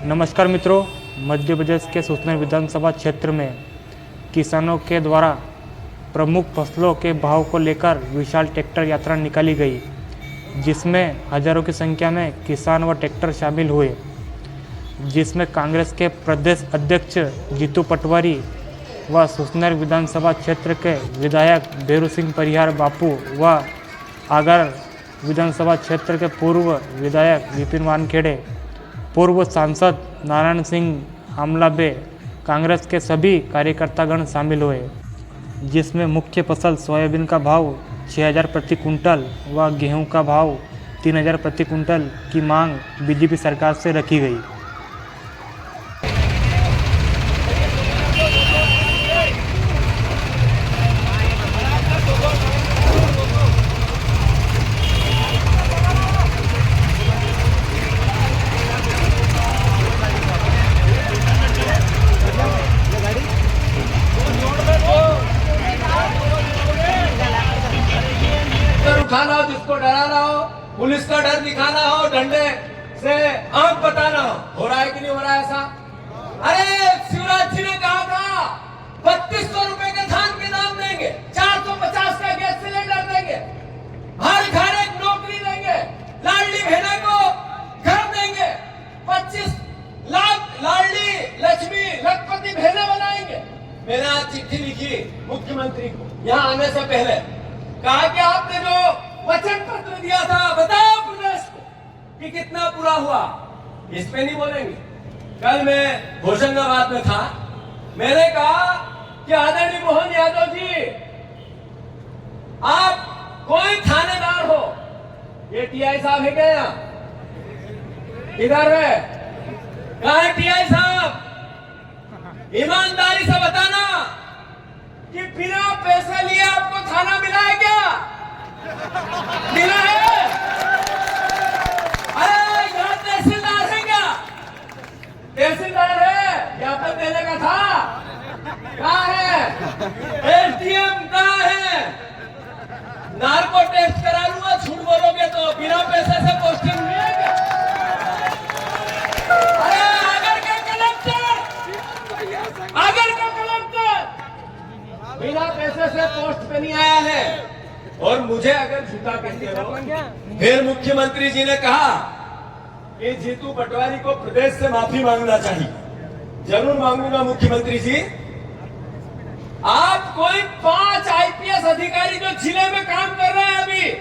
नमस्कार मित्रों, मध्य प्रदेश के सूचना विधानसभा क्षेत्र में किसानों के द्वारा प्रमुख फसलों के भाव को लेकर विशाल ट्रैक्टर यात्रा निकाली गई, जिसमें हजारों की संख्या में किसान व ट्रैक्टर शामिल हुए, जिसमें कांग्रेस के प्रदेश अध्यक्ष जीतू पटवारी व सूचना विधानसभा क्षेत्र के विधायक भैरू सिंह परिहार बापू व आगर विधानसभा क्षेत्र के पूर्व विधायक विपिन वानखेड़े, पूर्व सांसद नारायण सिंह आमलाबे, कांग्रेस के सभी कार्यकर्तागण शामिल हुए, जिसमें मुख्य फसल सोयाबीन का भाव 6,000 प्रति कुंटल व गेहूं का भाव 3,000 प्रति कुंटल की मांग बीजेपी सरकार से रखी गई। उठाना हो, जिसको डराना हो, पुलिस का डर दिखाना हो, डंडे से आंख बताना हो रहा है कि नहीं हो रहा है ऐसा? अरे शिवराज जी ने कहा था 3200 रुपए के धान के दाम देंगे, 450 का गैस सिलेंडर देंगे, हर घर एक नौकरी देंगे, लाडली बहना को घर देंगे, 25 लाख लाडली लक्ष्मी लखपति बहने बनाएंगे। मैंने आज चिट्ठी लिखी मुख्यमंत्री को यहाँ आने से पहले, कहा कि आपने जो वचन पत्र दिया था बताओ प्रदेश को कि कितना पूरा हुआ। इस पे नहीं बोलेंगे। कल मैं होशंगाबाद में था, मैंने कहा कि आदरणीय मोहन यादव जी, आप कोई थानेदार हो, ये टीआई साहब है क्या यहाँ? इधर है, कहा है टीआई साहब? ईमानदारी से बताना कि बिना पैसे लिए आपको थाना मिला है क्या? मिला है? अरे यहाँ तहसीलदार है क्या? तहसीलदार है, यहाँ पर देने का था, कहाँ है? एसडीएम कहाँ है? नार्को टेस्ट करा लूंगा, झूठ बोलोगे तो बिना पैसे से पोस्टिंग मिलेगा। अरे आगर का कलेक्टर, आगर का कलेक्टर बिना पैसे से पोस्ट पे नहीं आया है। और मुझे अगर झूठा कहते हो, फिर मुख्यमंत्री जी ने कहा कि जीतू पटवारी को प्रदेश से माफी मांगना चाहिए। जरूर मांगूंगा मुख्यमंत्री जी। आप कोई 5 आईपीएस अधिकारी जो जिले में काम कर रहे हैं, अभी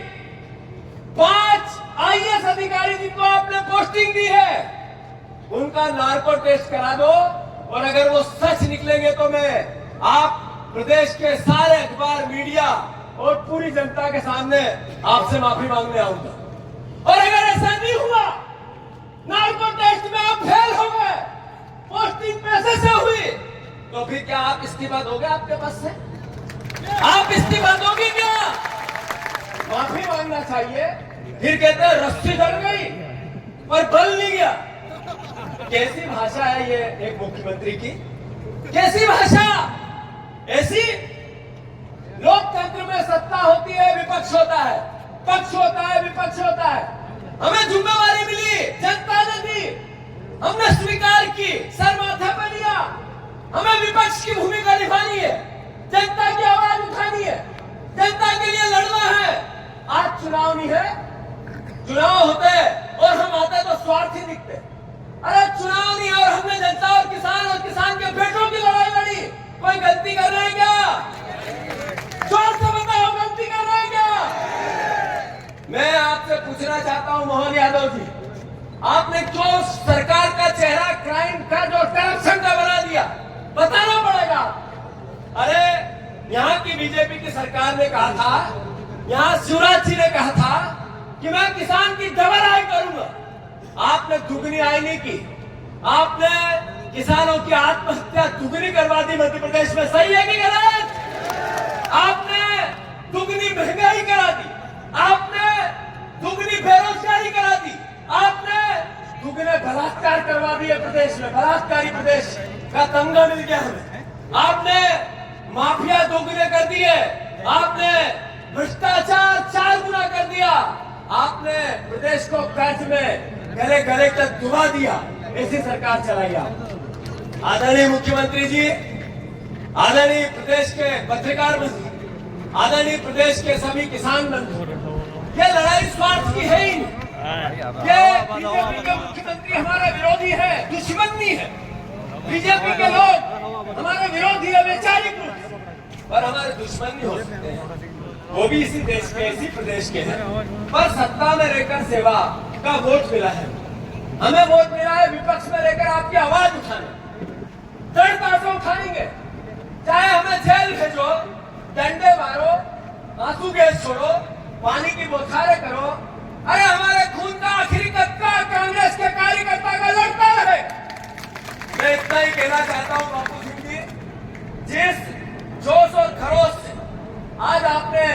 5 आईएएस अधिकारी जिनको आपने पोस्टिंग दी है, उनका नार्को टेस्ट करा दो, और अगर वो सच निकलेंगे तो मैं आप प्रदेश के सारे अखबार, मीडिया और पूरी जनता के सामने आपसे माफी मांगने आऊंगा। और अगर ऐसा नहीं हुआ, नार्को टेस्ट में आप फेल हो गए, पोस्टिंग पैसे से हुई, तो फिर क्या आप इस्तीफा दोगे आपके पास से? आप इस्तीफा दोगे क्या? माफी मांगना चाहिए। फिर कहते हैं रस्सी जड़ गई पर बल नहीं गया। कैसी भाषा है ये एक मुख्यमंत्री की? कैसी भाषा? ऐसी लोकतंत्र में सत्ता होती है, विपक्ष होता है, पक्ष होता है, विपक्ष होता है। हमें जिम्मेवारी मिली, जनता ने दी, हमने स्वीकार की, सर माथे पर लिया। हमें विपक्ष की भूमिका निभानी है, जनता की आवाज उठानी है, जनता के लिए लड़ना है। आज चुनाव नहीं है, चुनाव होते और हम आते तो स्वार्थी दिखते। अरे चुनाव नहीं और हमने जनता और किसान के बेटों की लड़ाई लड़ी। कोई गलती कर रहे हैं क्या? जोर से बताओ, गलती कर रहे हैं क्या? मैं आपसे पूछना चाहता हूं मोहन यादव जी, आपने क्यों सरकार का चेहरा क्राइम का, जो करप्शन का बना दिया? बताना पड़ेगा। अरे यहाँ की बीजेपी की सरकार ने कहा था, यहाँ शिवराज जी ने कहा था कि मैं किसान की डबल आय करूंगा। आपने दुगनी आय नहीं की, आपने किसानों की आत्महत्या दुगनी करवा दी मध्य प्रदेश में। सही है कि गलत? आपने दुगनी महंगाई करा दी, आपने दुगनी बेरोजगारी करा दी, आपने दुगने बलात्कार करवा दिए प्रदेश में। बलात्कारी प्रदेश का तंगा मिल गया हमें। आपने माफिया दोगुने कर दिए, आपने भ्रष्टाचार 4 गुना कर दिया, आपने प्रदेश को कर्ज में गले गले तक डुबा दिया। ऐसी सरकार चलाई आप। आदरणीय मुख्यमंत्री जी, आदरणीय प्रदेश के पत्रकार मंत्री, आदरणीय प्रदेश के सभी किसान बंधु, ये लड़ाई स्वार्थ की है ही नहीं। ये बीजेपी के मुख्यमंत्री हमारा विरोधी है, दुश्मन नहीं है। बीजेपी के लोग हमारे विरोधी है वैचारिक रूप से, पर हमारे दुश्मन नहीं हो सकते हैं। वो भी इसी देश के, इसी प्रदेश के हैं, पर सत्ता में रहकर सेवा का वोट मिला है। हमें वोट मिला है विपक्ष में रहकर आपकी आवाज उठाने, दृढ़ता से उठाएंगे। चाहे हमें जेल भेजो, डंडे मारो, आंसू गैस छोड़ो, पानी की बौछारें करो, अरे हमारे खून का आखिरी कतरा कांग्रेस के कार्यकर्ता का लड़ता रहे। मैं इतना ही कहना चाहता हूं बापू सिंह जी, जिस जोश और खरोश से आज आपने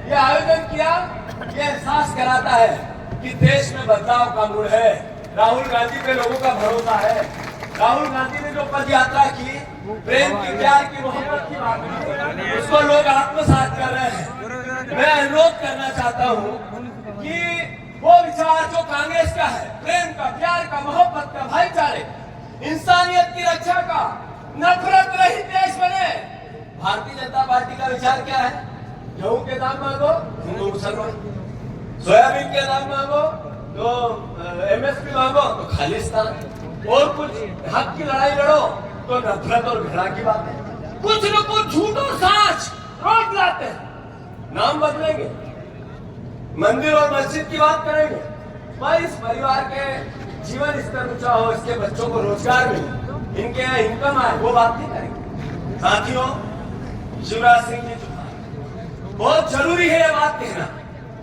ये आयोजन किया, ये एहसास कराता है कि देश में बदलाव का मूड है। राहुल गांधी पे लोगों का भरोसा है। राहुल गांधी ने जो पद यात्रा की, प्रेम की, प्यार की, मोहब्बत की बात की, उसको लोग आत्मसात कर रहे हैं। मैं अनुरोध करना चाहता हूँ कि वो विचार जो कांग्रेस का है, प्रेम का, प्यार का, मोहब्बत का, भाईचारे, इंसानियत की रक्षा का, नफरत रहित देश बने। भारतीय जनता पार्टी का विचार क्या है? गेहूं के दाम मांगो, हिंदू मुसलमान, सोयाबीन के दाम मांगो तो एमएसपी मांगो तो खालिस्तान, और कुछ हक की लड़ाई लड़ो तो नफरत और घृणा की बात है। कुछ न कुछ झूठ और सांच रोज लाते हैं। नाम बदलेंगे, मंदिर और मस्जिद की बात करेंगे, भाई इस परिवार के जीवन स्तर ऊंचा हो, इसके बच्चों को रोजगार मिले, इनके यहाँ इनकम आए, वो बात नहीं करेंगे। साथियों, शिवराज सिंह जी बहुत जरूरी है ये बात कहना,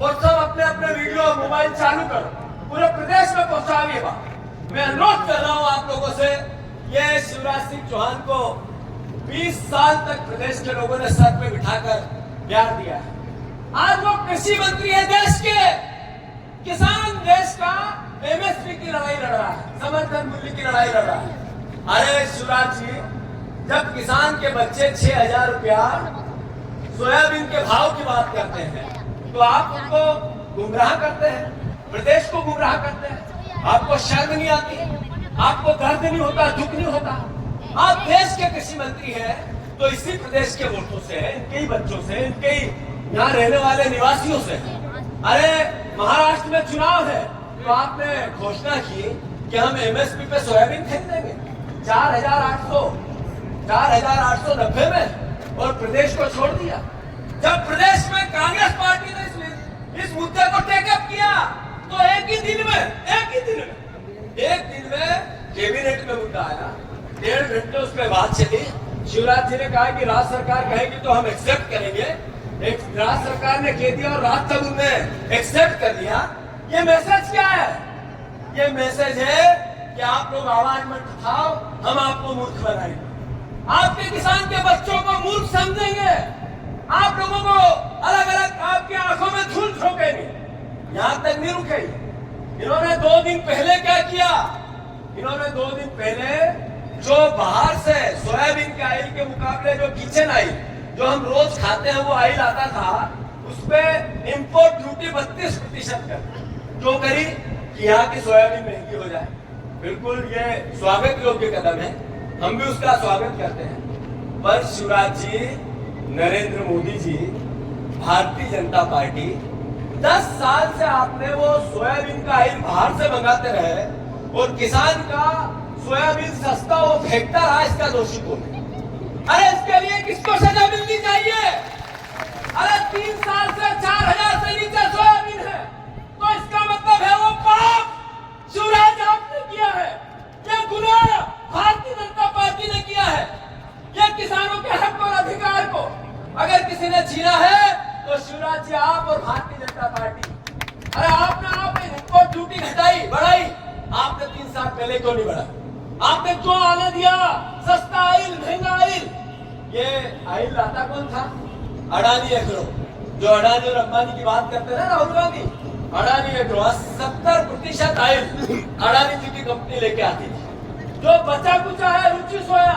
और सब अपने अपने वीडियो मोबाइल चालू करो, पूरे प्रदेश में पहुंचाओ ये बात। मैं अनुरोध कर रहा हूं आप लोगों से, ये शिवराज सिंह चौहान को 20 साल तक प्रदेश के लोगों ने सर पे बिठाकर प्यार दिया है। आज वो कृषि मंत्री है देश के, किसान देश का एमएसपी की लड़ाई लड़ रहा है, समर्थन मूल्य की लड़ाई लड़ रहा है। अरे शिवराज जी, जब किसान के बच्चे 6,000 रुपया सोयाबीन के भाव की बात करते हैं तो आप उनको गुमराह करते हैं, प्रदेश को गुमराह करते हैं। आपको शर्म नहीं आती, आपको दर्द नहीं होता, दुख नहीं होता। आप देश के कृषि मंत्री हैं तो इसी प्रदेश के वोटों से, इनके ही बच्चों से, इनके ही यहाँ रहने वाले निवासियों से। अरे महाराष्ट्र में चुनाव है तो आपने घोषणा की कि हम एमएसपी पे सोयाबीन खरीद देंगे 4,890 में, और प्रदेश को छोड़ दिया। जब प्रदेश में कांग्रेस पार्टी ने इस मुद्दे को टेकअप किया तो एक दिन में कैबिनेट में मुद्दा आया, 1.5 घंटे उस पर बात चली। शिवराज जी ने कहा कि राज्य सरकार कहेगी तो हम एक्सेप्ट करेंगे। राज्य सरकार ने कह दिया और राज्य तक उनने एक्सेप्ट कर लिया। ये मैसेज क्या है? ये मैसेज है कि आप लोग आवाज मत उठाओ, हम आपको मूर्ख बनाएंगे, आपके किसान के बच्चों को मूर्ख समझेंगे, आप लोगों को अलग अलग आपकी आंखों में धूल झोंकेंगे। यहां तक नहीं रुकेगी। इन्होंने 2 दिन पहले क्या किया? इन्होंने 2 दिन पहले जो बाहर से सोयाबीन के ऑयल के मुकाबले जो किचन ऑयल जो हम रोज खाते हैं वो ऑयल आता था, उस पे इंपोर्ट ड्यूटी 32% कर क्यों करी? कि यहाँ की सोयाबीन महंगी हो जाए। बिल्कुल ये स्वागत योग्य कदम है, हम भी उसका स्वागत करते हैं। पर शिवराज जी, नरेंद्र मोदी जी, भारतीय जनता पार्टी 10 साल से आपने वो सोयाबीन का ऑयल बाहर से मंगाते रहे और किसान का सोयाबीन सस्ता वो फेंकता रहा, इसका दोषी कौन है? अरे इसके लिए किसको सजा मिलनी चाहिए? अरे 3 साल से 4,000 से नीचे सोयाबीन है तो इसका मतलब है वो पाप शिवराज आपने किया है, ये गुनाह भारतीय जनता पार्टी ने किया है। ये किसानों के हक और अधिकार को अगर किसी ने छीना है तो शिवराज जी आप और भारतीय जनता पार्टी। अरे आपने इंपोर्ट ड्यूटी घटाई, बढ़ाई, आपने 3 साल पहले क्यों नहीं बढ़ा? आपने क्यों आने दिया सस्ता ऑयल, महंगा ऑयल? ये ऑयल लाता कौन था? अडानी एग्रो, जो अडानी और अंबानी की बात करते हैं राहुल गांधी। अडानी एग्रो 70% ऑयल अडानी जी की कंपनी लेके आती थी। जो बचा कुचा है रुचि सोया,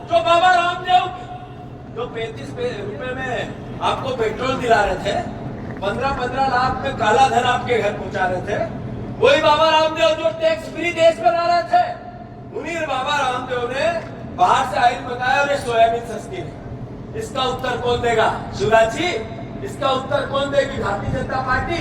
जो बाबा रामदेव जो 35 रुपए में आपको पेट्रोल दिला रहे थे, 15-15 लाख में काला धन आपके घर पहुंचा रहे थे, वही बाबा रामदेव जो टैक्स फ्री देश बना रहे थे, बाहर से ऑयल बताया और ये सोयाबीन सस्ती है। इसका उत्तर कौन देगा? शिवराज जी, इसका उत्तर कौन देगी? भारतीय जनता पार्टी।